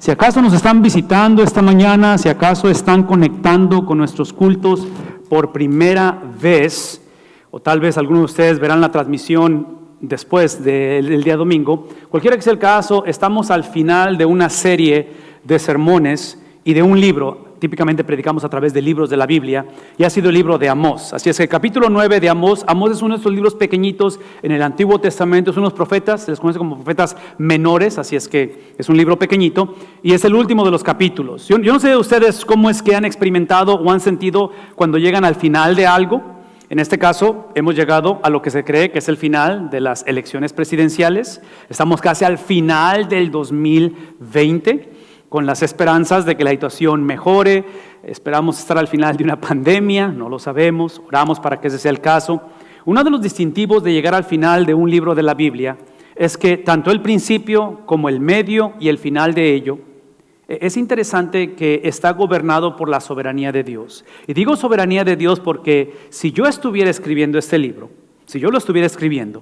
Si acaso nos están visitando esta mañana, si acaso están conectando con nuestros cultos por primera vez, o tal vez algunos de ustedes verán la transmisión después del día domingo, cualquiera que sea el caso, estamos al final de una serie de sermones y de un libro. Típicamente predicamos a través de libros de la Biblia, y ha sido el libro de Amós. Así es que el capítulo 9 de Amós es uno de estos libros pequeñitos en el Antiguo Testamento, son unos profetas, se les conoce como profetas menores, así es que es un libro pequeñito, y es el último de los capítulos. Yo no sé de ustedes cómo es que han experimentado o han sentido cuando llegan al final de algo. En este caso, hemos llegado a lo que se cree que es el final de las elecciones presidenciales. Estamos casi al final del 2020. Con las esperanzas de que la situación mejore. Esperamos estar al final de una pandemia, no lo sabemos, oramos para que ese sea el caso. Uno de los distintivos de llegar al final de un libro de la Biblia es que tanto el principio como el medio y el final de ello, es interesante que está gobernado por la soberanía de Dios. Y digo soberanía de Dios porque si yo estuviera escribiendo este libro, si yo lo estuviera escribiendo,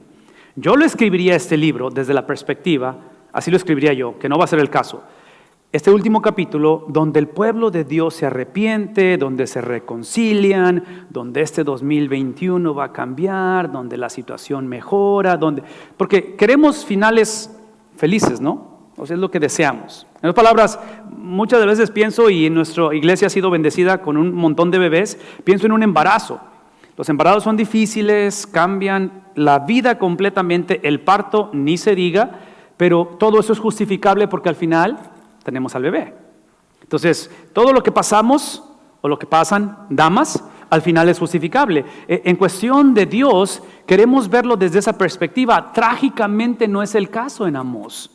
yo lo escribiría este libro desde la perspectiva, así lo escribiría yo, que no va a ser el caso. Este último capítulo, donde el pueblo de Dios se arrepiente, donde se reconcilian, donde este 2021 va a cambiar, donde la situación mejora, porque queremos finales felices, ¿no? O sea, es lo que deseamos. En otras palabras, muchas veces pienso, y en nuestra iglesia ha sido bendecida con un montón de bebés, pienso en un embarazo. Los embarazos son difíciles, cambian la vida completamente, el parto ni se diga, pero todo eso es justificable porque al final tenemos al bebé. Entonces, todo lo que pasamos o lo que pasan damas, al final es justificable. En cuestión de Dios, queremos verlo desde esa perspectiva. Trágicamente no es el caso en Amós.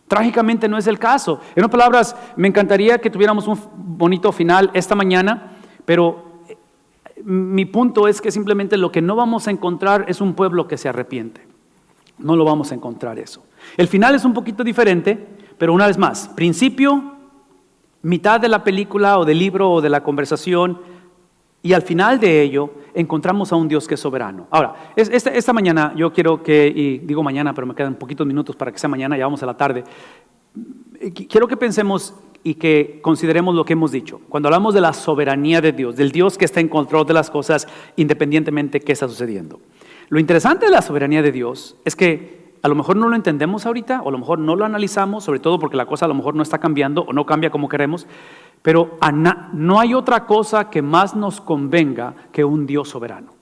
Trágicamente no es el caso. En otras palabras, me encantaría que tuviéramos un bonito final esta mañana, pero mi punto es que simplemente lo que no vamos a encontrar es un pueblo que se arrepiente. No lo vamos a encontrar eso. El final es un poquito diferente, pero una vez más, principio, mitad de la película o del libro o de la conversación, y al final de ello encontramos a un Dios que es soberano. Ahora, esta mañana yo quiero que, y digo mañana, pero me quedan poquitos minutos para que sea mañana, ya vamos a la tarde. Quiero que pensemos y que consideremos lo que hemos dicho. Cuando hablamos de la soberanía de Dios, del Dios que está en control de las cosas independientemente de qué está sucediendo. Lo interesante de la soberanía de Dios es que a lo mejor no lo entendemos ahorita, o a lo mejor no lo analizamos, sobre todo porque la cosa a lo mejor no está cambiando o no cambia como queremos, pero no hay otra cosa que más nos convenga que un Dios soberano.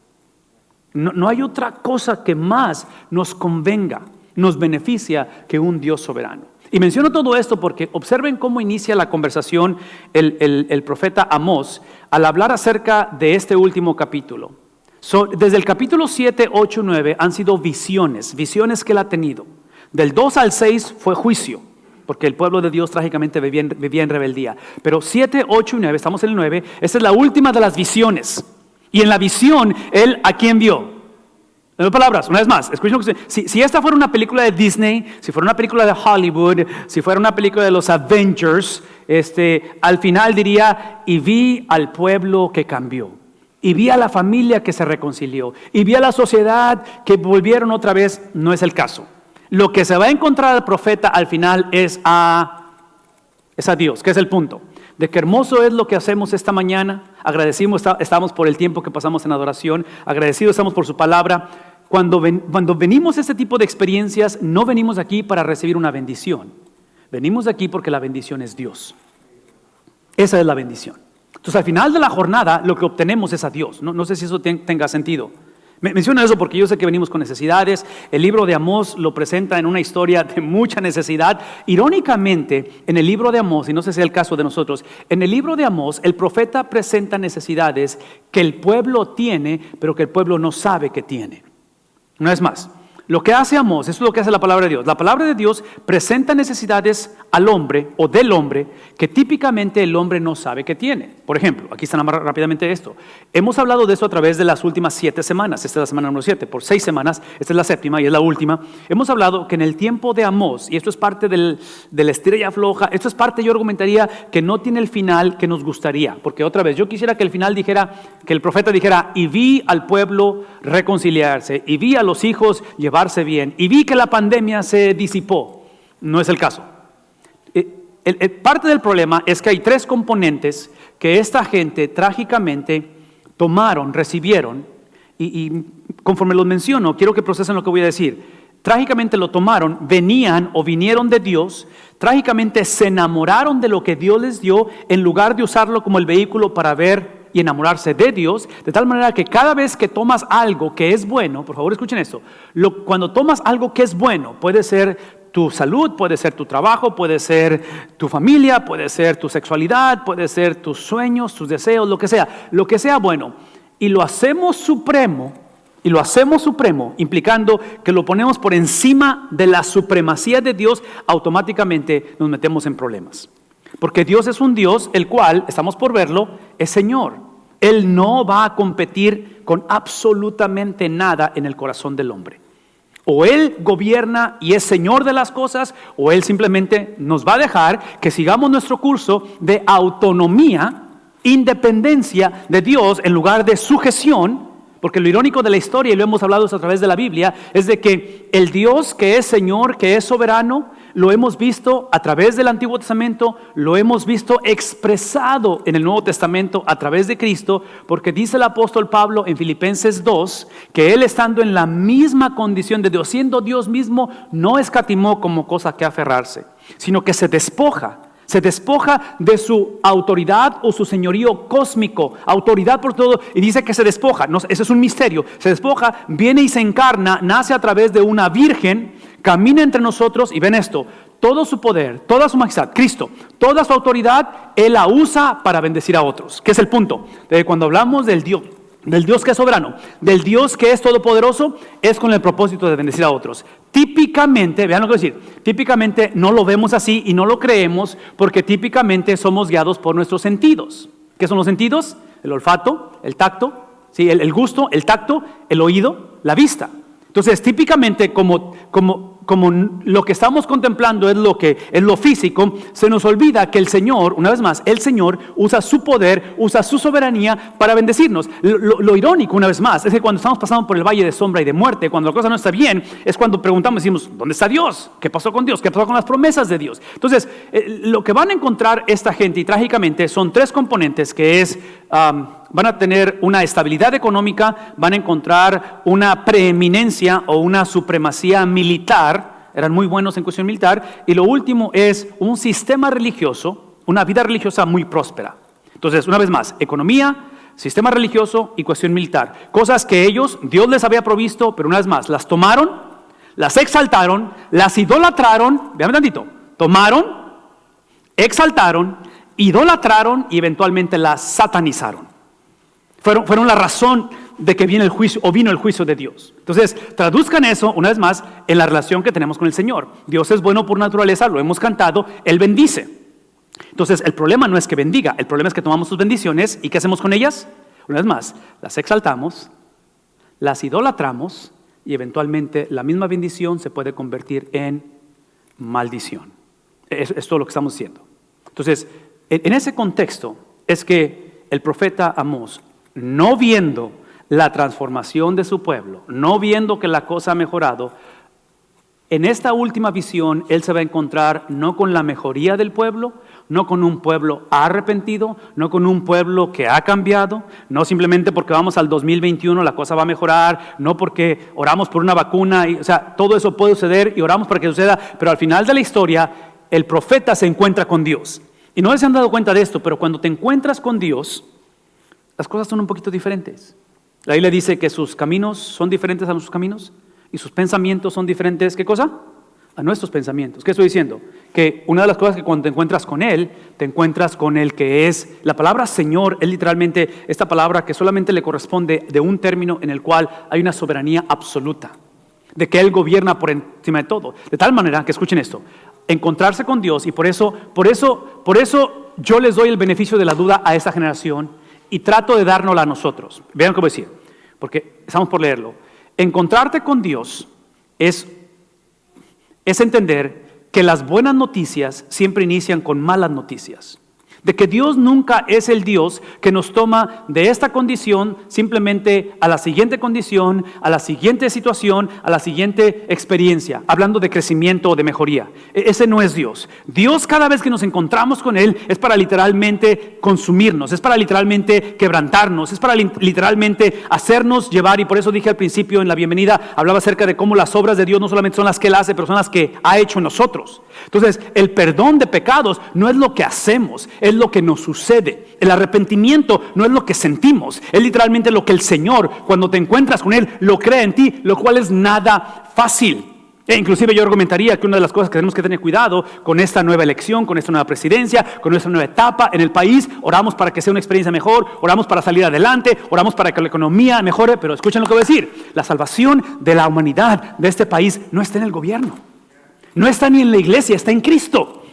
No hay otra cosa que más nos convenga, nos beneficia que un Dios soberano. Y menciono todo esto porque observen cómo inicia la conversación el profeta Amós al hablar acerca de este último capítulo. Desde el capítulo 7, 8, 9 han sido visiones que él ha tenido. Del 2 al 6 fue juicio, porque el pueblo de Dios trágicamente vivía en rebeldía. Pero 7, 8 y 9, estamos en el 9, esta es la última de las visiones. Y en la visión, él ¿a quién vio? En otras palabras, una vez más, escuchen lo que si esta fuera una película de Disney, si fuera una película de Hollywood, si fuera una película de los Avengers, al final diría, y vi al pueblo que cambió. Y vi a la familia que se reconcilió. Y vi a la sociedad que volvieron otra vez. No es el caso. Lo que se va a encontrar al profeta al final es a Dios, que es el punto. De qué hermoso es lo que hacemos esta mañana. Agradecimos, estamos por el tiempo que pasamos en adoración. Agradecidos estamos por su palabra. Cuando venimos a este tipo de experiencias, no venimos aquí para recibir una bendición. Venimos aquí porque la bendición es Dios. Esa es la bendición. Entonces, al final de la jornada, lo que obtenemos es a Dios. No sé si eso tenga sentido. Menciono eso porque yo sé que venimos con necesidades. El libro de Amós lo presenta en una historia de mucha necesidad. Irónicamente, en el libro de Amós, y no sé si es el caso de nosotros, en el libro de Amós, el profeta presenta necesidades que el pueblo tiene, pero que el pueblo no sabe que tiene. Una vez más, lo que hace Amós, eso es lo que hace la palabra de Dios. La palabra de Dios presenta necesidades al hombre o del hombre que típicamente el hombre no sabe que tiene. Por ejemplo, aquí está más rápidamente esto. Hemos hablado de eso a través de las últimas 7 semanas. Esta es la semana número 7. Por 6 semanas, esta es la 7ª y es la última. Hemos hablado que en el tiempo de Amós, y esto es parte del estira y afloja, esto es parte, yo argumentaría, que no tiene el final que nos gustaría. Porque otra vez, yo quisiera que el final dijera, que el profeta dijera, y vi al pueblo reconciliarse, y vi a los hijos llevarse bien, y vi que la pandemia se disipó. No es el caso. parte del problema es que hay tres componentes que esta gente trágicamente tomaron, recibieron, y conforme los menciono, quiero que procesen lo que voy a decir. Trágicamente lo tomaron, venían o vinieron de Dios, trágicamente se enamoraron de lo que Dios les dio en lugar de usarlo como el vehículo para ver y enamorarse de Dios, de tal manera que cada vez que tomas algo que es bueno, por favor escuchen esto, cuando tomas algo que es bueno, puede ser tu salud, puede ser tu trabajo, puede ser tu familia, puede ser tu sexualidad, puede ser tus sueños, tus deseos, lo que sea bueno, y lo hacemos supremo, implicando que lo ponemos por encima de la supremacía de Dios, automáticamente nos metemos en problemas. Porque Dios es un Dios, el cual, estamos por verlo, es Señor. Él no va a competir con absolutamente nada en el corazón del hombre. O Él gobierna y es Señor de las cosas, o Él simplemente nos va a dejar que sigamos nuestro curso de autonomía, independencia de Dios en lugar de sujeción. Porque lo irónico de la historia, y lo hemos hablado a través de la Biblia, es de que el Dios que es Señor, que es soberano, lo hemos visto a través del Antiguo Testamento, lo hemos visto expresado en el Nuevo Testamento a través de Cristo, porque dice el apóstol Pablo en Filipenses 2, que Él estando en la misma condición de Dios, siendo Dios mismo, no escatimó como cosa que aferrarse, sino que se despoja de su autoridad o su señorío cósmico, autoridad por todo, y dice que se despoja, no, ese es un misterio, se despoja, viene y se encarna, nace a través de una virgen, camina entre nosotros y ven esto, todo su poder, toda su majestad, Cristo, toda su autoridad, Él la usa para bendecir a otros, que es el punto, de cuando hablamos del Dios que es soberano, del Dios que es todopoderoso, es con el propósito de bendecir a otros. Típicamente, vean lo que voy a decir, típicamente no lo vemos así y no lo creemos porque típicamente somos guiados por nuestros sentidos. ¿Qué son los sentidos? El olfato, el tacto, ¿sí? el gusto, el tacto, el oído, la vista. Entonces, típicamente como lo que estamos contemplando es lo físico, se nos olvida que el Señor, una vez más, el Señor usa su poder, usa su soberanía para bendecirnos. Lo irónico, una vez más, es que cuando estamos pasando por el valle de sombra y de muerte, cuando la cosa no está bien, es cuando preguntamos y decimos, ¿dónde está Dios? ¿Qué pasó con Dios? ¿Qué pasó con las promesas de Dios? Entonces, lo que van a encontrar esta gente, y trágicamente, son tres componentes, que es... van a tener una estabilidad económica, van a encontrar una preeminencia o una supremacía militar, eran muy buenos en cuestión militar, y lo último es un sistema religioso, una vida religiosa muy próspera. Entonces, una vez más, economía, sistema religioso y cuestión militar. Cosas que Dios les había provisto, pero una vez más, las tomaron, las exaltaron, las idolatraron, vean tantito, tomaron, exaltaron, idolatraron y eventualmente las satanizaron. Fueron la razón de que viene el juicio o vino el juicio de Dios. Entonces, traduzcan eso una vez más en la relación que tenemos con el Señor. Dios es bueno por naturaleza, lo hemos cantado, Él bendice. Entonces, el problema no es que bendiga, el problema es que tomamos sus bendiciones y ¿qué hacemos con ellas? Una vez más, las exaltamos, las idolatramos y eventualmente la misma bendición se puede convertir en maldición. Es todo lo que estamos haciendo. Entonces, en ese contexto es que el profeta Amós, no viendo la transformación de su pueblo, no viendo que la cosa ha mejorado, en esta última visión él se va a encontrar no con la mejoría del pueblo, no con un pueblo arrepentido, no con un pueblo que ha cambiado, no simplemente porque vamos al 2021 la cosa va a mejorar, no porque oramos por una vacuna, todo eso puede suceder y oramos para que suceda, pero al final de la historia el profeta se encuentra con Dios. Y no se han dado cuenta de esto, pero cuando te encuentras con Dios, las cosas son un poquito diferentes. La Biblia dice que sus caminos son diferentes a nuestros caminos y sus pensamientos son diferentes, ¿qué cosa? A nuestros pensamientos. ¿Qué estoy diciendo? Que una de las cosas que cuando te encuentras con Él, te encuentras con el que es, la palabra Señor es literalmente esta palabra que solamente le corresponde de un término en el cual hay una soberanía absoluta, de que Él gobierna por encima de todo. De tal manera que escuchen esto, encontrarse con Dios, y por eso yo les doy el beneficio de la duda a esta generación y trato de dárnosla a nosotros. Vean qué voy a decir, porque estamos por leerlo. Encontrarte con Dios es entender que las buenas noticias siempre inician con malas noticias. De que Dios nunca es el Dios que nos toma de esta condición simplemente a la siguiente condición, a la siguiente situación, a la siguiente experiencia, hablando de crecimiento o de mejoría. Ese no es Dios. Dios, cada vez que nos encontramos con Él, es para literalmente consumirnos, es para literalmente quebrantarnos, es para literalmente hacernos llevar. Y por eso dije al principio en la bienvenida, hablaba acerca de cómo las obras de Dios no solamente son las que Él hace, pero son las que ha hecho en nosotros. Entonces, el perdón de pecados no es lo que hacemos, es lo que nos sucede. El arrepentimiento no es lo que sentimos, es literalmente lo que el Señor, cuando te encuentras con Él, lo crea en ti, lo cual es nada fácil. E inclusive yo argumentaría que una de las cosas que tenemos que tener cuidado con esta nueva elección, con esta nueva presidencia, con esta nueva etapa en el país, oramos para que sea una experiencia mejor, oramos para salir adelante, oramos para que la economía mejore, pero escuchen lo que voy a decir, la salvación de la humanidad de este país no está en el gobierno, no está ni en la iglesia, está en Cristo.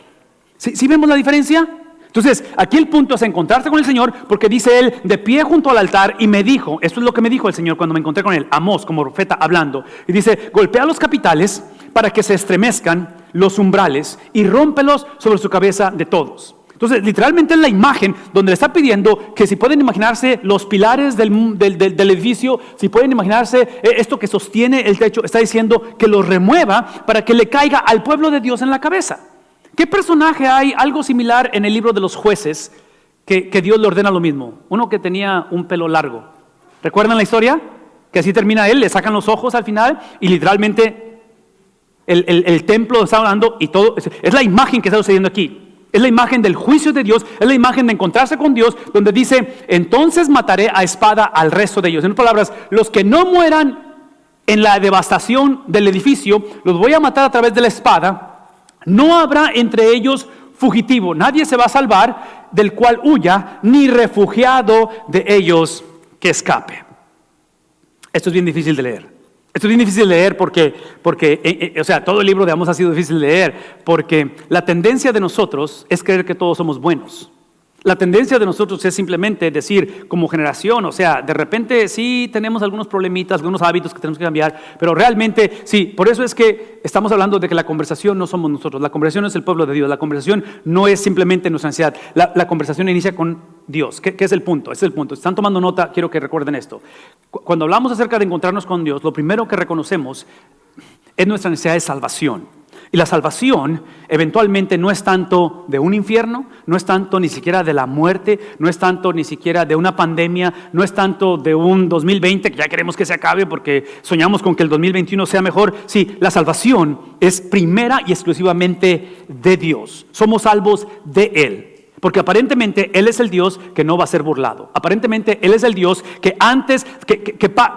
¿Sí vemos la diferencia? Entonces, aquí el punto es encontrarse con el Señor, porque dice Él, de pie junto al altar, y me dijo, esto es lo que me dijo el Señor cuando me encontré con Él, Amós como profeta hablando, y dice, golpea los capitales para que se estremezcan los umbrales y rómpelos sobre su cabeza de todos. Entonces, literalmente es la imagen donde le está pidiendo que si pueden imaginarse los pilares del edificio, si pueden imaginarse esto que sostiene el techo, está diciendo que los remueva para que le caiga al pueblo de Dios en la cabeza. ¿Qué personaje hay algo similar en el libro de los jueces que Dios le ordena lo mismo? Uno que tenía un pelo largo. ¿Recuerdan la historia? Que así termina él, le sacan los ojos al final y literalmente el templo está hablando y todo. Es la imagen que está sucediendo aquí. Es la imagen del juicio de Dios, es la imagen de encontrarse con Dios, donde dice, entonces mataré a espada al resto de ellos. En otras palabras, los que no mueran en la devastación del edificio, los voy a matar a través de la espada. No habrá entre ellos fugitivo, nadie se va a salvar del cual huya, ni refugiado de ellos que escape. Esto es bien difícil de leer. Esto es bien difícil de leer porque todo el libro de Amós ha sido difícil de leer, porque la tendencia de nosotros es creer que todos somos buenos. La tendencia de nosotros es simplemente decir, como generación, de repente sí tenemos algunos problemitas, algunos hábitos que tenemos que cambiar, pero realmente sí, por eso es que estamos hablando de que la conversación no somos nosotros, la conversación es el pueblo de Dios, la conversación no es simplemente nuestra ansiedad, la conversación inicia con Dios. ¿Qué es el punto? Ese es el punto. Si están tomando nota, quiero que recuerden esto. Cuando hablamos acerca de encontrarnos con Dios, lo primero que reconocemos es nuestra necesidad de salvación. Y la salvación eventualmente no es tanto de un infierno, no es tanto ni siquiera de la muerte, no es tanto ni siquiera de una pandemia, no es tanto de un 2020 que ya queremos que se acabe porque soñamos con que el 2021 sea mejor. Sí, la salvación es primera y exclusivamente de Dios. Somos salvos de Él. Porque aparentemente Él es el Dios que no va a ser burlado. Aparentemente Él es el Dios que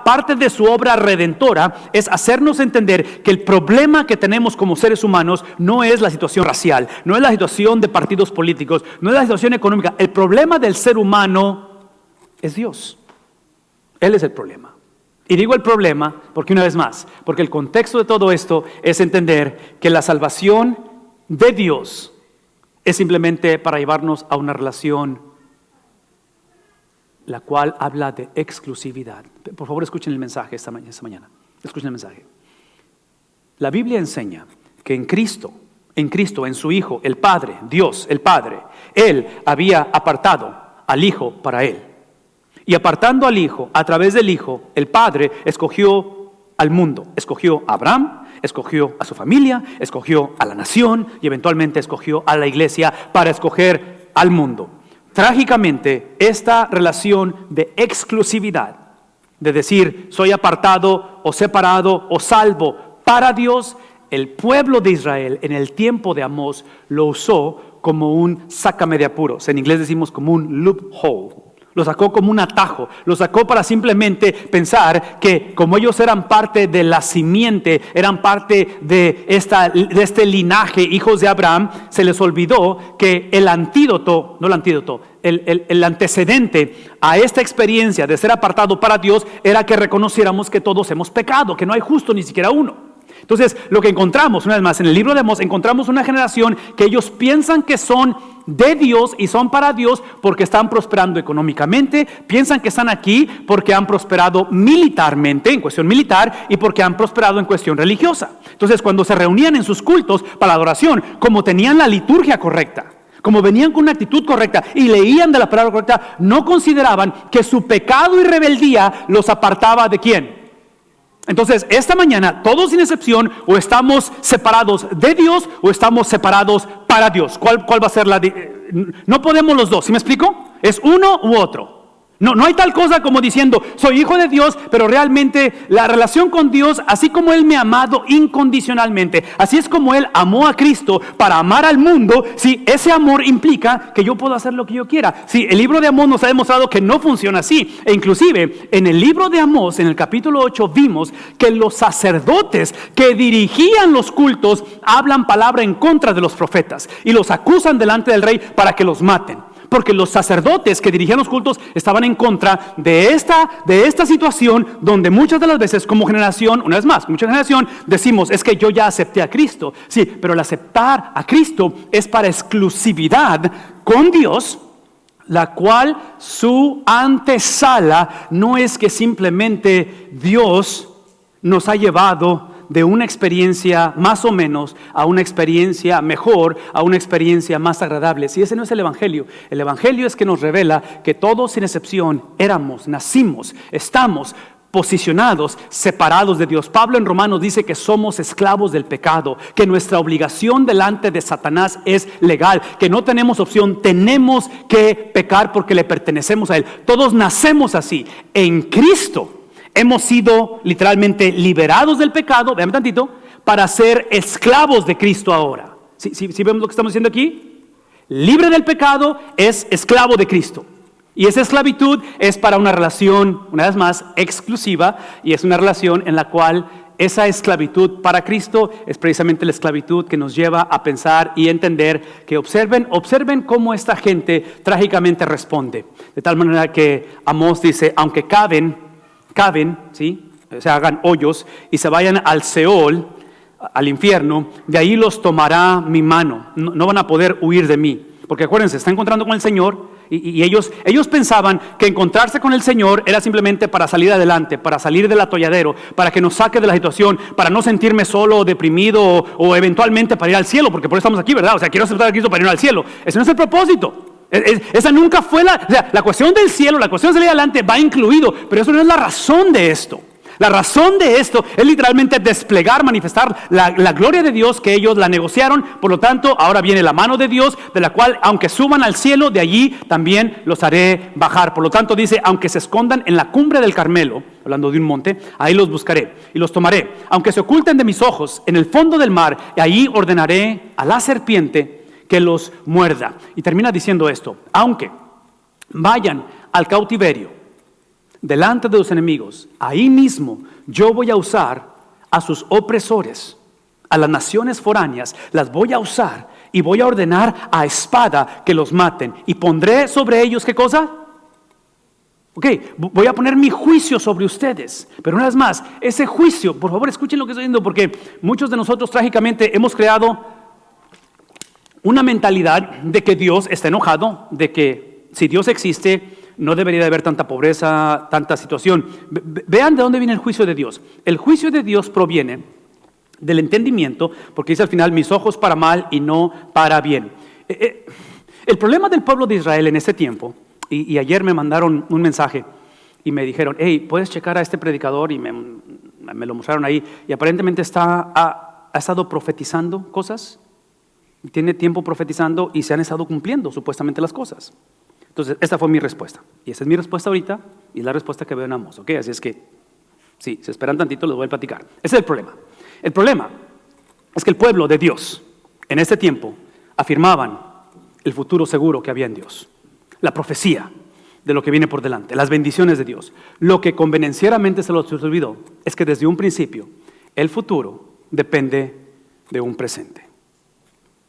parte de su obra redentora es hacernos entender que el problema que tenemos como seres humanos no es la situación racial, no es la situación de partidos políticos, no es la situación económica. El problema del ser humano es Dios. Él es el problema. Y digo el problema porque una vez más, porque el contexto de todo esto es entender que la salvación de Dios es simplemente para llevarnos a una relación la cual habla de exclusividad. Por favor, escuchen el mensaje esta mañana. Escuchen el mensaje. La Biblia enseña que en Cristo, en su Hijo, el Padre, Dios, el Padre, Él había apartado al Hijo para Él. Y apartando al Hijo, a través del Hijo, el Padre escogió al mundo, escogió a Abraham, escogió a su familia, escogió a la nación y eventualmente escogió a la iglesia para escoger al mundo. Trágicamente, esta relación de exclusividad, de decir soy apartado o separado o salvo para Dios, el pueblo de Israel en el tiempo de Amós lo usó como un sácame de apuros. En inglés decimos como un loophole. Lo sacó como un atajo, lo sacó para simplemente pensar que como ellos eran parte de la simiente, eran parte de este linaje, hijos de Abraham, se les olvidó que el antecedente a esta experiencia de ser apartado para Dios era que reconociéramos que todos hemos pecado, que no hay justo ni siquiera uno. Entonces, lo que encontramos, una vez más, en el libro de Amós, encontramos una generación que ellos piensan que son de Dios y son para Dios porque están prosperando económicamente, piensan que están aquí porque han prosperado militarmente, en cuestión militar, y porque han prosperado en cuestión religiosa. Entonces, cuando se reunían en sus cultos para la adoración, como tenían la liturgia correcta, como venían con una actitud correcta y leían de la palabra correcta, no consideraban que su pecado y rebeldía los apartaba ¿de quién? Entonces, esta mañana, todos sin excepción, o estamos separados de Dios o estamos separados para Dios. ¿Cuál va a ser no podemos los dos, ¿sí me explico? Es uno u otro. No hay tal cosa como diciendo, soy hijo de Dios, pero realmente la relación con Dios, así como Él me ha amado incondicionalmente, así es como Él amó a Cristo para amar al mundo, sí, ese amor implica que yo puedo hacer lo que yo quiera. Sí, el libro de Amós nos ha demostrado que no funciona así. E inclusive, en el libro de Amós, en el capítulo 8, vimos que los sacerdotes que dirigían los cultos hablan palabra en contra de los profetas y los acusan delante del rey para que los maten. Porque los sacerdotes que dirigían los cultos estaban en contra de esta situación donde muchas de las veces como generación, una vez más, mucha generación, decimos, es que yo ya acepté a Cristo. Sí, pero el aceptar a Cristo es para exclusividad con Dios, la cual su antesala no es que simplemente Dios nos ha llevado de una experiencia más o menos a una experiencia mejor, a una experiencia más agradable. Si ese no es el Evangelio. El Evangelio es que nos revela que todos sin excepción nacimos, estamos posicionados, separados de Dios. Pablo en Romanos dice que somos esclavos del pecado, que nuestra obligación delante de Satanás es legal, que no tenemos opción, tenemos que pecar porque le pertenecemos a Él. Todos nacemos así. En Cristo hemos sido literalmente liberados del pecado, vean tantito, para ser esclavos de Cristo ahora. ¿Sí vemos lo que estamos diciendo aquí? Libre del pecado es esclavo de Cristo. Y esa esclavitud es para una relación, una vez más, exclusiva, y es una relación en la cual esa esclavitud para Cristo es precisamente la esclavitud que nos lleva a pensar y entender que observen cómo esta gente trágicamente responde. De tal manera que Amós dice, aunque caven, ¿sí? Se hagan hoyos y se vayan al Seol, al infierno, de ahí los tomará mi mano. No van a poder huir de mí. Porque acuérdense, está encontrando con el Señor y ellos pensaban que encontrarse con el Señor era simplemente para salir adelante, para salir del atolladero, para que nos saque de la situación, para no sentirme solo o deprimido o eventualmente para ir al cielo, porque por eso estamos aquí, ¿verdad? O sea, quiero aceptar a Cristo para ir al cielo. Ese no es el propósito. Esa nunca fue la cuestión del cielo, la cuestión de salir adelante va incluido, pero eso no es la razón de esto. La razón de esto es literalmente desplegar, manifestar la gloria de Dios que ellos la negociaron. Por lo tanto, ahora viene la mano de Dios, de la cual aunque suban al cielo, de allí también los haré bajar. Por lo tanto dice, aunque se escondan en la cumbre del Carmelo, hablando de un monte, ahí los buscaré y los tomaré. Aunque se oculten de mis ojos en el fondo del mar, ahí ordenaré a la serpiente que los muerda. Y termina diciendo esto, aunque vayan al cautiverio delante de los enemigos, ahí mismo yo voy a usar a sus opresores, a las naciones foráneas, las voy a usar y voy a ordenar a espada que los maten y pondré sobre ellos, ¿qué cosa? Voy a poner mi juicio sobre ustedes. Pero una vez más, ese juicio, por favor escuchen lo que estoy diciendo, porque muchos de nosotros trágicamente hemos creado una mentalidad de que Dios está enojado, de que si Dios existe no debería de haber tanta pobreza, tanta situación. Vean de dónde viene el juicio de Dios. El juicio de Dios proviene del entendimiento, porque dice al final, mis ojos para mal y no para bien. El problema del pueblo de Israel en ese tiempo, y ayer me mandaron un mensaje y me dijeron, hey, ¿puedes checar a este predicador? Y me lo mostraron ahí, y aparentemente ha estado profetizando cosas. Tiene tiempo profetizando y se han estado cumpliendo supuestamente las cosas. Entonces, esta fue mi respuesta. Y esa es mi respuesta ahorita y es la respuesta que veo en Amós. Así es que, sí, si esperan tantito, les voy a platicar. Ese es el problema. El problema es que el pueblo de Dios, en este tiempo, afirmaban el futuro seguro que había en Dios. La profecía de lo que viene por delante, las bendiciones de Dios. Lo que convenencieramente se los olvidó es que desde un principio, el futuro depende de un presente.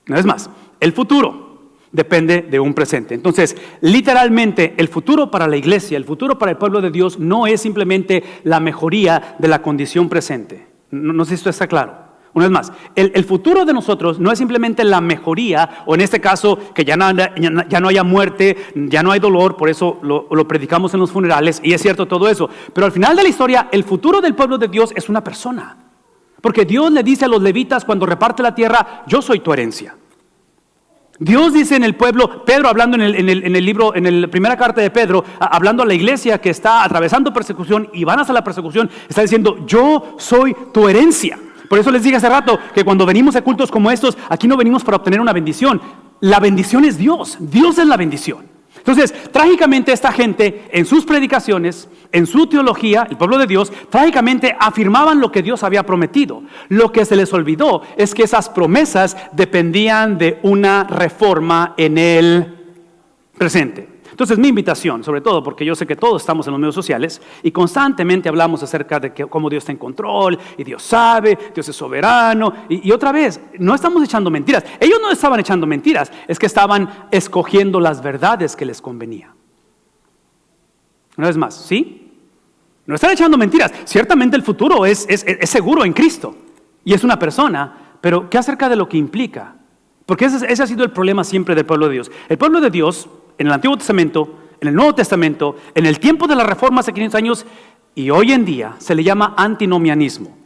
Una vez más, el futuro depende de un presente. Entonces, literalmente, el futuro para la iglesia, el futuro para el pueblo de Dios no es simplemente la mejoría de la condición presente. No sé si esto está claro. Una vez más, el futuro de nosotros no es simplemente la mejoría, o en este caso, que ya no haya muerte, ya no hay dolor, por eso lo predicamos en los funerales, y es cierto todo eso. Pero al final de la historia, el futuro del pueblo de Dios es una persona. Porque Dios le dice a los levitas cuando reparte la tierra, yo soy tu herencia. Dios dice en el pueblo, Pedro hablando en el libro, en la primera carta de Pedro, hablando a la iglesia que está atravesando persecución y van hacia la persecución, está diciendo, yo soy tu herencia. Por eso les dije hace rato que cuando venimos a cultos como estos, aquí no venimos para obtener una bendición. La bendición es Dios. Dios es la bendición. Entonces, trágicamente esta gente en sus predicaciones, en su teología, el pueblo de Dios, trágicamente afirmaban lo que Dios había prometido. Lo que se les olvidó es que esas promesas dependían de una reforma en el presente. Entonces, mi invitación, sobre todo porque yo sé que todos estamos en los medios sociales y constantemente hablamos acerca de cómo Dios está en control y Dios sabe, Dios es soberano. Y otra vez, no estamos echando mentiras. Ellos no estaban echando mentiras, es que estaban escogiendo las verdades que les convenía. Una vez más, ¿sí? No están echando mentiras. Ciertamente el futuro es seguro en Cristo y es una persona, pero ¿qué acerca de lo que implica? Porque ese ha sido el problema siempre del pueblo de Dios. El pueblo de Dios, en el Antiguo Testamento, en el Nuevo Testamento, en el tiempo de la Reforma hace 500 años y hoy en día se le llama antinomianismo.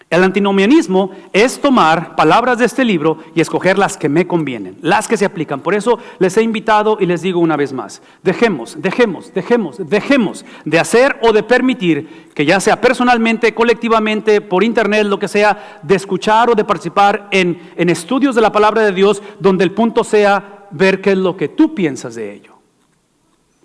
El antinomianismo es tomar palabras de este libro y escoger las que me convienen, las que se aplican. Por eso les he invitado y les digo una vez más, dejemos de hacer o de permitir que ya sea personalmente, colectivamente, por internet, lo que sea, de escuchar o de participar en estudios de la palabra de Dios donde el punto sea ver qué es lo que tú piensas de ello.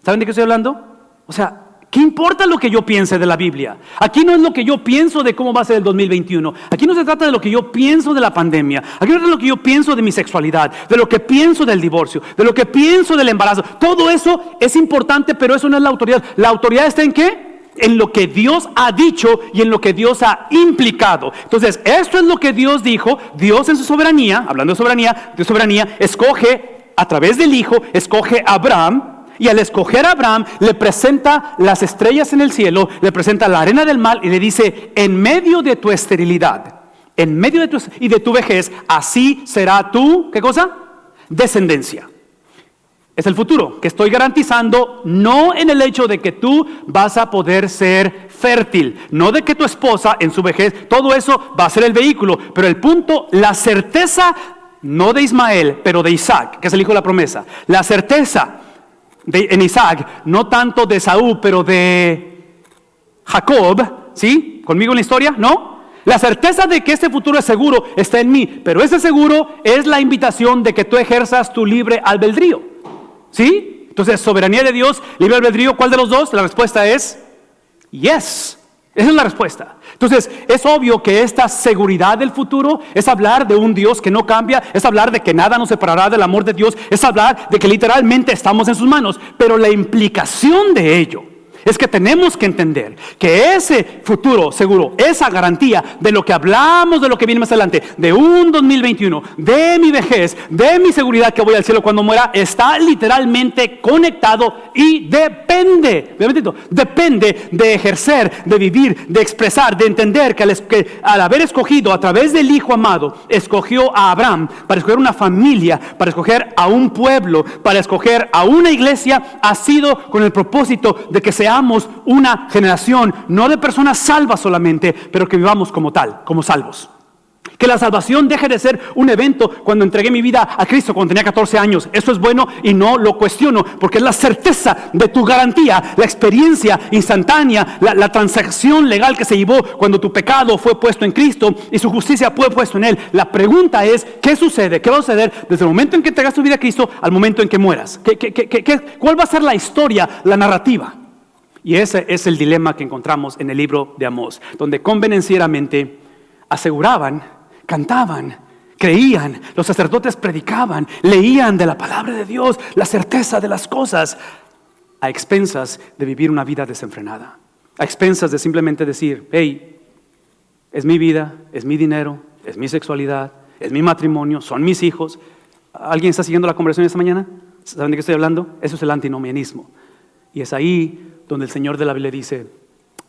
¿Saben de qué estoy hablando? O sea, ¿qué importa lo que yo piense de la Biblia? Aquí no es lo que yo pienso de cómo va a ser el 2021. Aquí no se trata de lo que yo pienso de la pandemia. Aquí no se trata de lo que yo pienso de mi sexualidad, de lo que pienso del divorcio, de lo que pienso del embarazo. Todo eso es importante, pero eso no es la autoridad. ¿La autoridad está en qué? En lo que Dios ha dicho y en lo que Dios ha implicado. Entonces, esto es lo que Dios dijo. Dios en su soberanía, hablando de soberanía, escoge a través del Hijo, escoge a Abraham. Y al escoger a Abraham, le presenta las estrellas en el cielo, le presenta la arena del mar y le dice, en medio de tu esterilidad, en medio de tu vejez, así será tu, ¿qué cosa? Descendencia. Es el futuro que estoy garantizando, no en el hecho de que tú vas a poder ser fértil, no de que tu esposa en su vejez, todo eso va a ser el vehículo, pero el punto, la certeza, no de Ismael, pero de Isaac, que es el hijo de la promesa, la certeza en Isaac, no tanto de Saúl, pero de Jacob, ¿sí? ¿Conmigo en la historia? ¿No? La certeza de que este futuro es seguro está en mí, pero ese seguro es la invitación de que tú ejerzas tu libre albedrío, ¿sí? Entonces, soberanía de Dios, libre albedrío, ¿cuál de los dos? La respuesta es yes. Esa es la respuesta. Entonces, es obvio que esta seguridad del futuro es hablar de un Dios que no cambia, es hablar de que nada nos separará del amor de Dios, es hablar de que literalmente estamos en sus manos. Pero la implicación de ello es que tenemos que entender que ese futuro seguro, esa garantía de lo que hablamos, de lo que viene más adelante, de un 2021, de mi vejez, de mi seguridad que voy al cielo cuando muera, está literalmente conectado y depende de ejercer, de vivir, de expresar, de entender que al haber escogido a través del Hijo amado, escogió a Abraham para escoger una familia, para escoger a un pueblo, para escoger a una iglesia, ha sido con el propósito de que seamos una generación no de personas salvas solamente, pero que vivamos como tal, como salvos. Que la salvación deje de ser un evento cuando entregué mi vida a Cristo cuando tenía 14 años. Eso es bueno y no lo cuestiono, porque es la certeza de tu garantía, la experiencia instantánea, la transacción legal que se llevó cuando tu pecado fue puesto en Cristo y su justicia fue puesto en Él. La pregunta es, ¿qué sucede? ¿Qué va a suceder desde el momento en que entregas tu vida a Cristo al momento en que mueras? ¿Cuál va a ser la historia, la narrativa? Y ese es el dilema que encontramos en el libro de Amós, donde convenencieramente aseguraban, cantaban, creían, los sacerdotes predicaban, leían de la palabra de Dios, la certeza de las cosas, a expensas de vivir una vida desenfrenada, a expensas de simplemente decir, hey, es mi vida, es mi dinero, es mi sexualidad, es mi matrimonio, son mis hijos. ¿Alguien está siguiendo la conversación esta mañana? ¿Saben de qué estoy hablando? Eso es el antinomianismo. Y es ahí donde el Señor de la Biblia dice,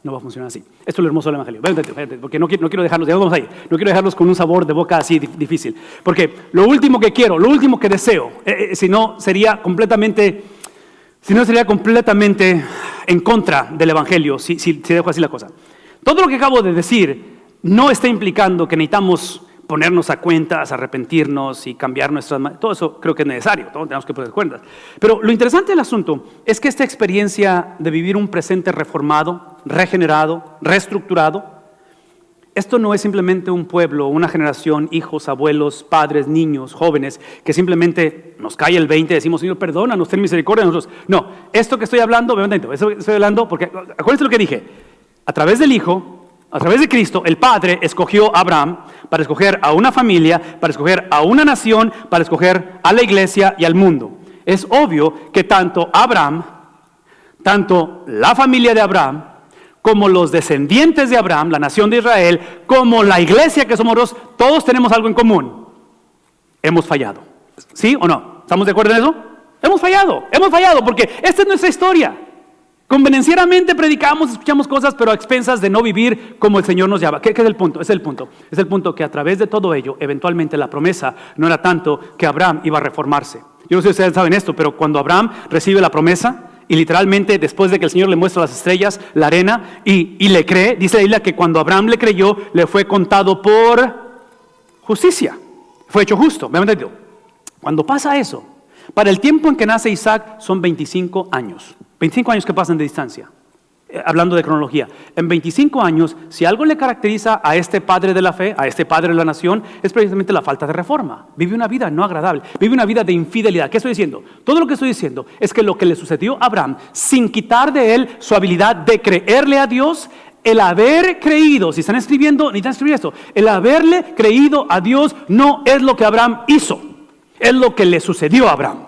no va a funcionar así. Esto es lo hermoso del Evangelio. Véantate, porque no quiero dejarlos, ya vamos ahí. No quiero dejarlos con un sabor de boca así difícil. Porque lo último que quiero, lo último que deseo, si no sería completamente en contra del Evangelio, si dejo así la cosa. Todo lo que acabo de decir no está implicando que necesitamos ponernos a cuentas, arrepentirnos y cambiar todo eso creo que es necesario, todos tenemos que poner cuentas. Pero lo interesante del asunto es que esta experiencia de vivir un presente reformado, regenerado, reestructurado, esto no es simplemente un pueblo, una generación, hijos, abuelos, padres, niños, jóvenes, que simplemente nos cae el 20 y decimos, Señor, perdónanos, ten misericordia de nosotros. No, esto que estoy hablando, vean atento, esto que estoy hablando, porque acuérdense lo que dije, a través del Hijo, a través de Cristo, el Padre escogió a Abraham para escoger a una familia, para escoger a una nación, para escoger a la iglesia y al mundo. Es obvio que tanto Abraham, tanto la familia de Abraham, como los descendientes de Abraham, la nación de Israel, como la iglesia que somos nosotros, todos tenemos algo en común. Hemos fallado. ¿Sí o no? ¿Estamos de acuerdo en eso? Hemos fallado porque esta es nuestra historia. Convenencieramente predicamos, escuchamos cosas, pero a expensas de no vivir como el Señor nos llama. ¿Qué es el punto? Es el punto que a través de todo ello, eventualmente la promesa no era tanto que Abraham iba a reformarse. Yo no sé si ustedes saben esto, pero cuando Abraham recibe la promesa, y literalmente después de que el Señor le muestra las estrellas, la arena, y le cree, dice la Biblia que cuando Abraham le creyó, le fue contado por justicia. Fue hecho justo. Cuando pasa eso, para el tiempo en que nace Isaac son 25 años. 25 años que pasan de distancia. Hablando de cronología, en 25 años, si algo le caracteriza a este padre de la fe, a este padre de la nación, es precisamente la falta de reforma. Vive una vida no agradable, vive una vida de infidelidad. ¿Qué estoy diciendo? Todo lo que estoy diciendo es que lo que le sucedió a Abraham, sin quitar de él su habilidad de creerle a Dios, el haber creído, si están escribiendo, necesitan escribir esto, el haberle creído a Dios no es lo que Abraham hizo, es lo que le sucedió a Abraham.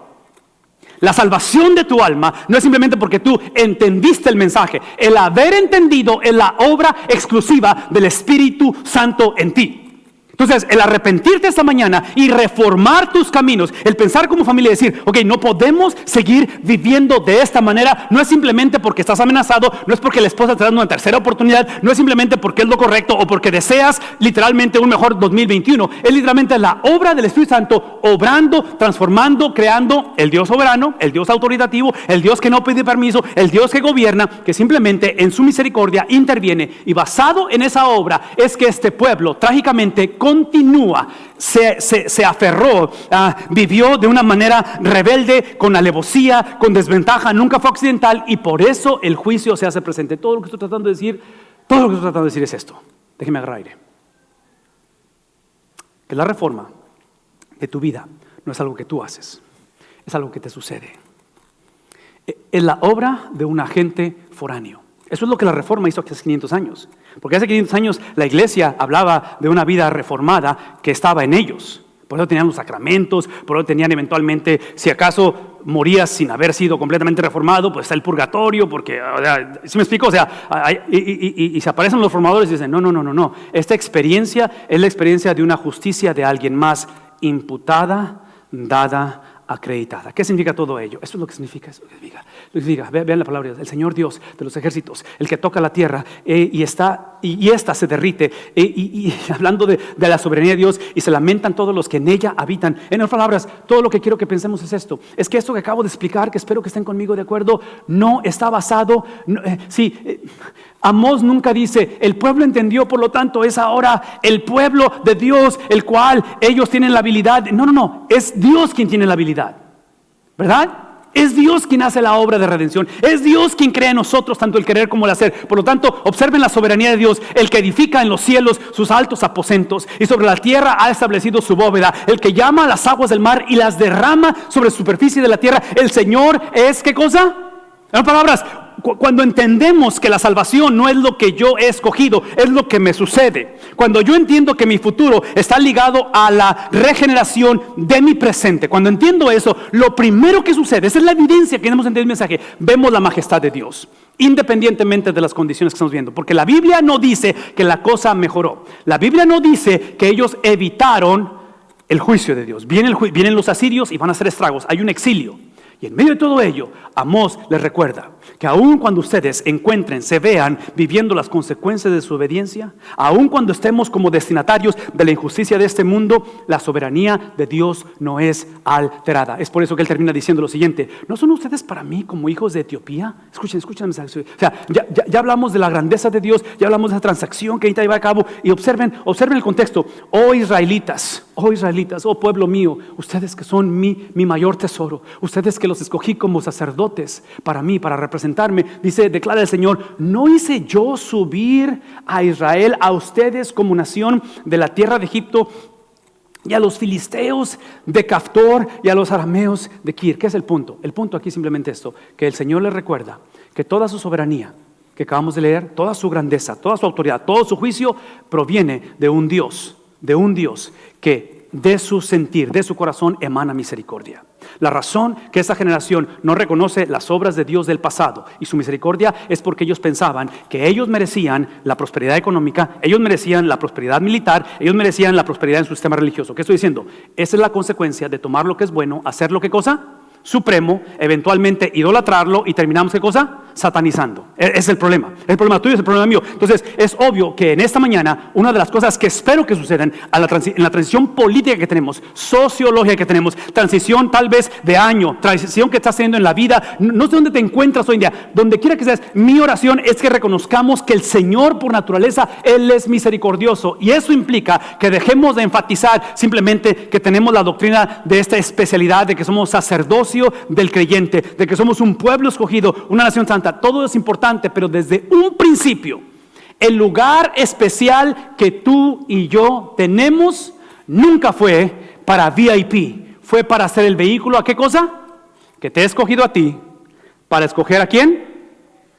La salvación de tu alma no es simplemente porque tú entendiste el mensaje. El haber entendido es la obra exclusiva del Espíritu Santo en ti. Entonces, el arrepentirte esta mañana y reformar tus caminos, el pensar como familia y decir, ok, no podemos seguir viviendo de esta manera, no es simplemente porque estás amenazado, no es porque la esposa te da una tercera oportunidad, no es simplemente porque es lo correcto o porque deseas literalmente un mejor 2021, es literalmente la obra del Espíritu Santo obrando, transformando, creando el Dios soberano, el Dios autoritativo, el Dios que no pide permiso, el Dios que gobierna, que simplemente en su misericordia interviene, y basado en esa obra es que este pueblo trágicamente continúa, se aferró, vivió de una manera rebelde, con alevosía, con desventaja, nunca fue occidental, y por eso el juicio se hace presente. Todo lo que estoy tratando de decir es esto. Déjeme agarrar aire. Que la reforma de tu vida no es algo que tú haces, es algo que te sucede. Es la obra de un agente foráneo. Eso es lo que la reforma hizo hace 500 años. Porque hace 500 años la iglesia hablaba de una vida reformada que estaba en ellos. Por eso tenían los sacramentos, por eso tenían eventualmente, si acaso morías sin haber sido completamente reformado, pues está el purgatorio, porque, ¿sí me explico? Y se aparecen los reformadores y dicen, no. Esta experiencia es la experiencia de una justicia de alguien más imputada, dada, acreditada. ¿Qué significa todo ello? Eso es lo que significa. Vean la palabra, el Señor Dios de los ejércitos, el que toca la tierra y esta se derrite, y hablando de la soberanía de Dios, y se lamentan todos los que en ella habitan. En otras palabras, todo lo que quiero que pensemos es esto, es que esto que acabo de explicar, que espero que estén conmigo de acuerdo, no está basado, Amós nunca dice, el pueblo entendió, por lo tanto es ahora el pueblo de Dios, el cual ellos tienen la habilidad. No, es Dios quien tiene la habilidad, ¿verdad? Es Dios quien hace la obra de redención, es Dios quien crea en nosotros tanto el querer como el hacer. Por lo tanto, observen la soberanía de Dios, el que edifica en los cielos sus altos aposentos y sobre la tierra ha establecido su bóveda, el que llama a las aguas del mar y las derrama sobre la superficie de la tierra. El Señor es, ¿qué cosa? En palabras, cuando entendemos que la salvación no es lo que yo he escogido, es lo que me sucede. Cuando yo entiendo que mi futuro está ligado a la regeneración de mi presente, cuando entiendo eso, lo primero que sucede, esa es la evidencia que tenemos en el mensaje, vemos la majestad de Dios, independientemente de las condiciones que estamos viendo. Porque la Biblia no dice que la cosa mejoró. La Biblia no dice que ellos evitaron el juicio de Dios. Vienen los asirios y van a hacer estragos. Hay un exilio. Y en medio de todo ello, Amós les recuerda que aun cuando ustedes se vean viviendo las consecuencias de su obediencia, aun cuando estemos como destinatarios de la injusticia de este mundo, la soberanía de Dios no es alterada. Es por eso que él termina diciendo lo siguiente: ¿no son ustedes para mí como hijos de Etiopía? Escuchen el mensaje. O sea, ya hablamos de la grandeza de Dios, ya hablamos de esa transacción que ahorita lleva a cabo, y observen el contexto. Oh israelitas, oh pueblo mío, ustedes que son mi mayor tesoro, ustedes que los escogí como sacerdotes para mí, para representarme, declara el Señor: ¿no hice yo subir a Israel, a ustedes como nación de la tierra de Egipto, y a los filisteos de Caftor y a los arameos de Kir? ¿Qué es el punto? El punto aquí es simplemente esto: que el Señor les recuerda que toda su soberanía que acabamos de leer, toda su grandeza, toda su autoridad, todo su juicio proviene de un Dios que de su sentir, de su corazón emana misericordia. La razón que esta generación no reconoce las obras de Dios del pasado y su misericordia es porque ellos pensaban que ellos merecían la prosperidad económica, ellos merecían la prosperidad militar, ellos merecían la prosperidad en su sistema religioso. ¿Qué estoy diciendo? Esa es la consecuencia de tomar lo que es bueno, hacer lo que cosa supremo, eventualmente idolatrarlo, y terminamos ¿qué cosa? Satanizando. Es el problema. El problema tuyo es el problema mío. Entonces es obvio que en esta mañana una de las cosas que espero que sucedan en la transición política que tenemos, sociológica que tenemos, transición tal vez de año, transición que estás teniendo en la vida, no sé dónde te encuentras hoy en día, donde quiera que seas, mi oración es que reconozcamos que el Señor por naturaleza, Él es misericordioso, y eso implica que dejemos de enfatizar simplemente que tenemos la doctrina de esta especialidad de que somos sacerdocio del creyente, de que somos un pueblo escogido, una nación santa. Todo es importante, pero desde un principio el lugar especial que tú y yo tenemos nunca fue para VIP, fue para ser el vehículo ¿a qué cosa? Que te he escogido a ti, para escoger ¿a quién?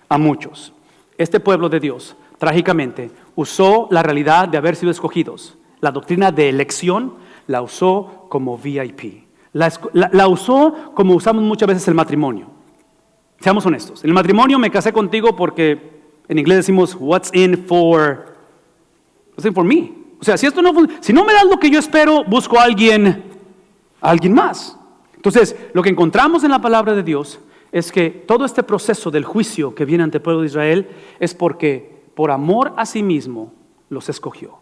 A muchos. Este pueblo de Dios trágicamente usó la realidad de haber sido escogidos, la doctrina de elección la usó como VIP. La usó como usamos muchas veces el matrimonio. Seamos honestos. En el matrimonio me casé contigo porque en inglés decimos what's in for me. O sea, si no me das lo que yo espero, busco a alguien más. Entonces, lo que encontramos en la palabra de Dios es que todo este proceso del juicio que viene ante el pueblo de Israel es porque por amor a sí mismo los escogió.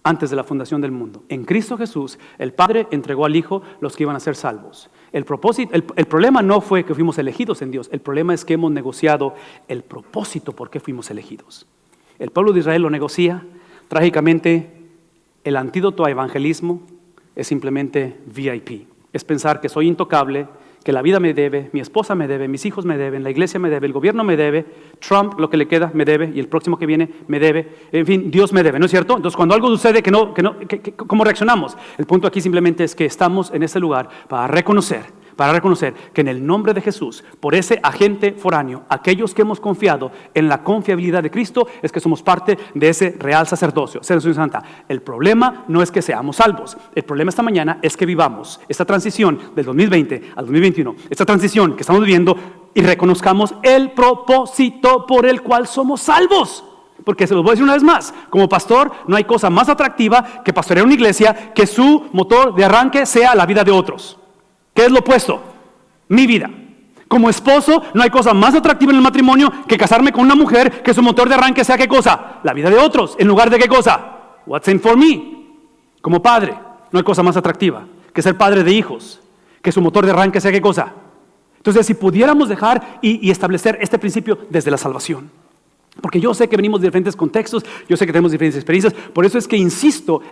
Antes de la fundación del mundo, en Cristo Jesús, el Padre entregó al Hijo los que iban a ser salvos. El problema no fue que fuimos elegidos en Dios, el problema es que hemos negociado el propósito por qué fuimos elegidos. El pueblo de Israel lo negocia. Trágicamente, el antídoto a evangelismo es simplemente VIP. Es pensar que soy intocable, que la vida me debe, mi esposa me debe, mis hijos me deben, la iglesia me debe, el gobierno me debe, Trump, lo que le queda, me debe, y el próximo que viene me debe, en fin, Dios me debe, ¿no es cierto? Entonces, cuando algo sucede, ¿cómo reaccionamos? El punto aquí simplemente es que estamos en este lugar para reconocer que en el nombre de Jesús, por ese agente foráneo, aquellos que hemos confiado en la confiabilidad de Cristo, es que somos parte de ese real sacerdocio, ser nación santa. El problema no es que seamos salvos, el problema esta mañana es que vivamos esta transición del 2020 al 2021, esta transición que estamos viviendo, y reconozcamos el propósito por el cual somos salvos. Porque se los voy a decir una vez más, como pastor no hay cosa más atractiva que pastorear una iglesia que su motor de arranque sea la vida de otros. ¿Qué es lo opuesto? Mi vida. Como esposo, no hay cosa más atractiva en el matrimonio que casarme con una mujer que su motor de arranque sea ¿qué cosa? La vida de otros, en lugar de ¿qué cosa? What's in for me. Como padre, no hay cosa más atractiva que ser padre de hijos, que su motor de arranque sea ¿qué cosa? Entonces, si pudiéramos dejar y establecer este principio desde la salvación. Porque yo sé que venimos de diferentes contextos, yo sé que tenemos diferentes experiencias, por eso es que insisto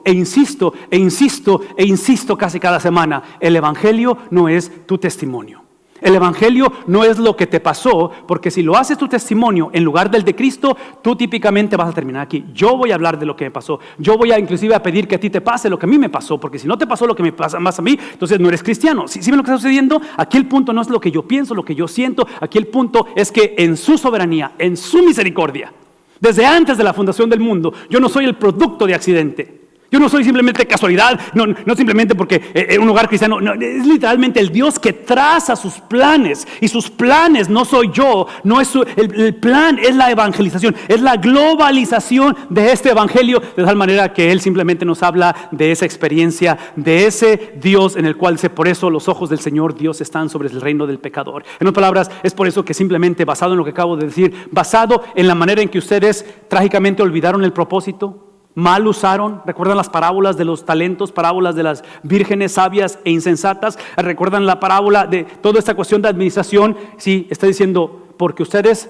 casi cada semana, el evangelio no es tu testimonio. El evangelio no es lo que te pasó, porque si lo haces tu testimonio en lugar del de Cristo, tú típicamente vas a terminar aquí. Yo voy a hablar de lo que me pasó, yo voy a inclusive a pedir que a ti te pase lo que a mí me pasó, porque si no te pasó lo que me pasa más a mí, entonces no eres cristiano. ¿Sí ven lo que está sucediendo? Aquí el punto no es lo que yo pienso, lo que yo siento, aquí el punto es que en su soberanía, en su misericordia, desde antes de la fundación del mundo, yo no soy el producto de accidente. Yo no soy simplemente casualidad, no simplemente porque un hogar cristiano, no, es literalmente el Dios que traza sus planes, y sus planes no soy yo, no es el plan es la evangelización, es la globalización de este evangelio, de tal manera que Él simplemente nos habla de esa experiencia, de ese Dios en el cual dice, por eso los ojos del Señor Dios están sobre el reino del pecador. En otras palabras, es por eso que simplemente basado en lo que acabo de decir, basado en la manera en que ustedes trágicamente olvidaron el propósito, mal usaron, recuerdan las parábolas de los talentos, parábolas de las vírgenes sabias e insensatas, recuerdan la parábola de toda esta cuestión de administración. Sí, está diciendo, porque ustedes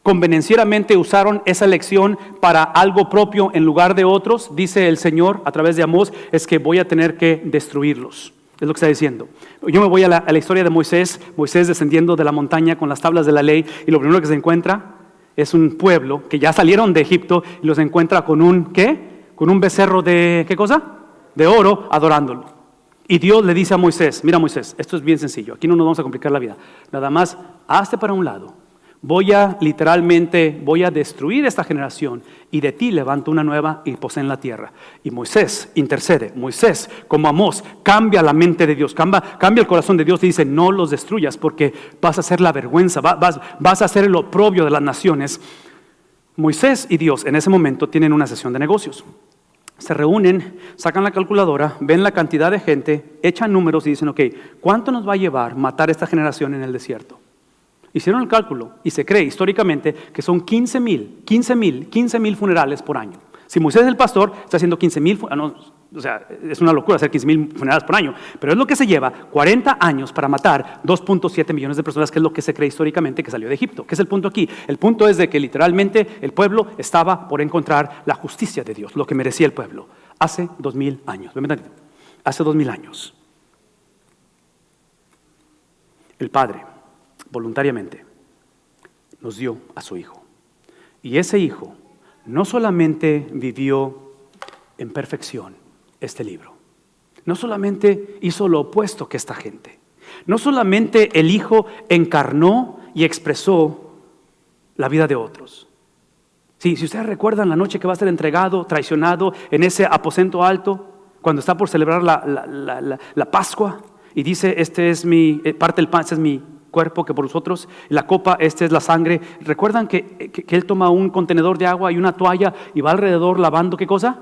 convenencieramente usaron esa lección para algo propio en lugar de otros, dice el Señor a través de Amós, es que voy a tener que destruirlos. Es lo que está diciendo. Yo me voy a la historia de Moisés descendiendo de la montaña con las tablas de la ley, y lo primero que se encuentra es un pueblo que ya salieron de Egipto y los encuentra con un, ¿qué? Con un becerro de, ¿qué cosa? De oro, adorándolo. Y Dios le dice a Moisés, mira Moisés, esto es bien sencillo, aquí no nos vamos a complicar la vida. Nada más, hazte para un lado. Voy a destruir esta generación, y de ti levanto una nueva y poseen la tierra. Y Moisés intercede. Moisés, como Amós, cambia la mente de Dios, cambia el corazón de Dios y dice, no los destruyas porque vas a hacer la vergüenza, vas a hacer el oprobio de las naciones. Moisés y Dios en ese momento tienen una sesión de negocios. Se reúnen, sacan la calculadora, ven la cantidad de gente, echan números y dicen, ok, ¿cuánto nos va a llevar matar esta generación en el desierto? Hicieron el cálculo y se cree históricamente que son 15,000 funerales por año. Si Moisés el pastor está haciendo 15,000, o sea, es una locura hacer 15,000 funerales por año, pero es lo que se lleva 40 años para matar 2.7 millones de personas, que es lo que se cree históricamente que salió de Egipto. ¿Qué es el punto aquí? El punto es de que literalmente el pueblo estaba por encontrar la justicia de Dios, lo que merecía el pueblo, hace 2000 años. Hace 2000 años. El Padre voluntariamente nos dio a su Hijo. Y ese Hijo no solamente vivió en perfección este libro, no solamente hizo lo opuesto que esta gente, no solamente el Hijo encarnó y expresó la vida de otros. Sí, si ustedes recuerdan la noche que va a ser entregado, traicionado en ese aposento alto, cuando está por celebrar la Pascua, y dice, este es mi parte del pan, este es mi cuerpo que por vosotros, la copa, esta es la sangre. ¿Recuerdan que él toma un contenedor de agua y una toalla y va alrededor lavando qué cosa?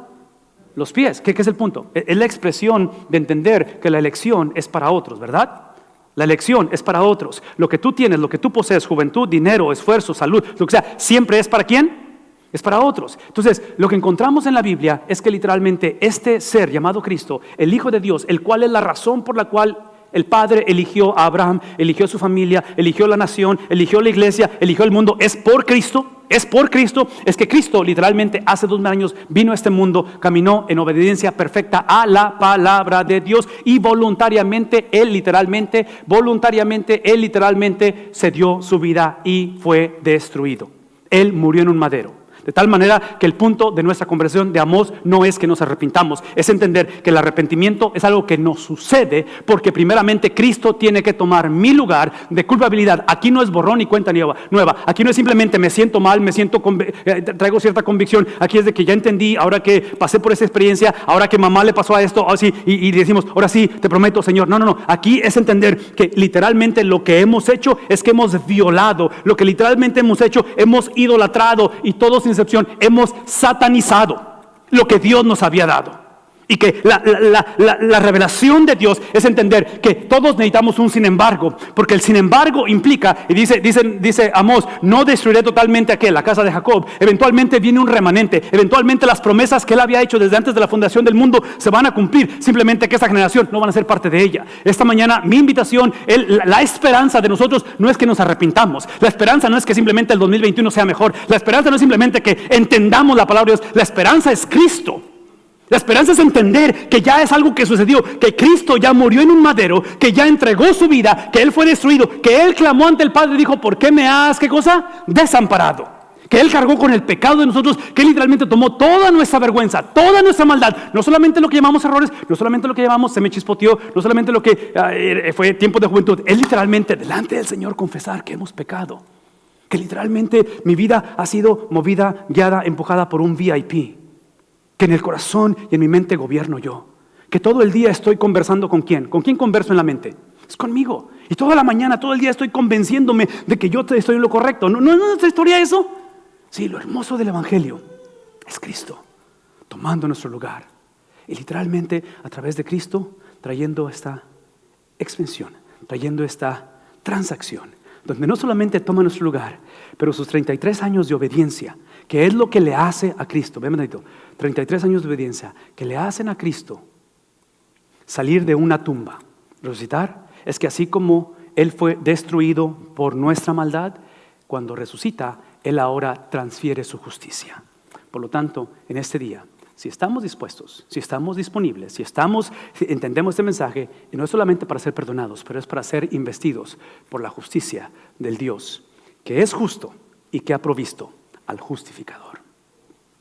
Los pies. ¿Qué es el punto? Es la expresión de entender que la elección es para otros, ¿verdad? La elección es para otros. Lo que tú tienes, lo que tú posees, juventud, dinero, esfuerzo, salud, lo que sea, siempre es para ¿quién? Es para otros. Entonces, lo que encontramos en la Biblia es que literalmente este ser llamado Cristo, el Hijo de Dios, el cual es la razón por la cual el Padre eligió a Abraham, eligió a su familia, eligió la nación, eligió la iglesia, eligió el mundo, es por Cristo. Es por Cristo, es que Cristo literalmente hace 2000 años vino a este mundo, caminó en obediencia perfecta a la palabra de Dios, y voluntariamente Él literalmente se dio su vida y fue destruido. Él murió en un madero. De tal manera que el punto de nuestra conversación de Amós no es que nos arrepintamos, es entender que el arrepentimiento es algo que nos sucede porque primeramente Cristo tiene que tomar mi lugar de culpabilidad. Aquí no es borrón y cuenta nueva. Aquí no es simplemente me siento mal, traigo cierta convicción. Aquí es de que ya entendí, ahora que pasé por esa experiencia, ahora que mamá le pasó a esto, así, y decimos, ahora sí, te prometo, Señor. No. Aquí es entender que literalmente lo que hemos hecho es que hemos violado. Lo que literalmente hemos hecho, hemos idolatrado, y todos sin excepción hemos satanizado lo que Dios nos había dado. Y que la revelación de Dios es entender que todos necesitamos un sin embargo, porque el sin embargo implica, y dice Amós, no destruiré totalmente la casa de Jacob. Eventualmente viene un remanente, eventualmente las promesas que él había hecho desde antes de la fundación del mundo se van a cumplir, simplemente que esta generación no van a ser parte de ella. Esta mañana mi invitación, la esperanza de nosotros no es que nos arrepintamos, la esperanza no es que simplemente el 2021 sea mejor, la esperanza no es simplemente que entendamos la palabra de Dios, la esperanza es Cristo. La esperanza es entender que ya es algo que sucedió, que Cristo ya murió en un madero, que ya entregó su vida, que Él fue destruido, que Él clamó ante el Padre y dijo, ¿por qué me has, qué cosa? Desamparado. Que Él cargó con el pecado de nosotros, que Él literalmente tomó toda nuestra vergüenza, toda nuestra maldad, no solamente lo que llamamos errores, no solamente lo que llamamos se me chispoteó, no solamente lo que fue tiempo de juventud, es literalmente delante del Señor confesar que hemos pecado, que literalmente mi vida ha sido movida, guiada, empujada por un VIP. Que en el corazón y en mi mente gobierno yo. Que todo el día estoy conversando ¿con quién? ¿Con quién converso en la mente? Es conmigo. Y toda la mañana, todo el día estoy convenciéndome de que yo estoy en lo correcto. ¿No es nuestra historia eso? Sí, lo hermoso del Evangelio es Cristo tomando nuestro lugar. Y literalmente a través de Cristo trayendo esta expansión, trayendo esta transacción, donde no solamente toma nuestro lugar, pero sus 33 años de obediencia, que es lo que le hace a Cristo, ven bendito, 33 años de obediencia, que le hacen a Cristo salir de una tumba, resucitar, es que así como Él fue destruido por nuestra maldad, cuando resucita, Él ahora transfiere su justicia. Por lo tanto, en este día, si estamos dispuestos, si estamos disponibles, si entendemos este mensaje, y no es solamente para ser perdonados, pero es para ser investidos por la justicia del Dios, que es justo y que ha provisto al justificador.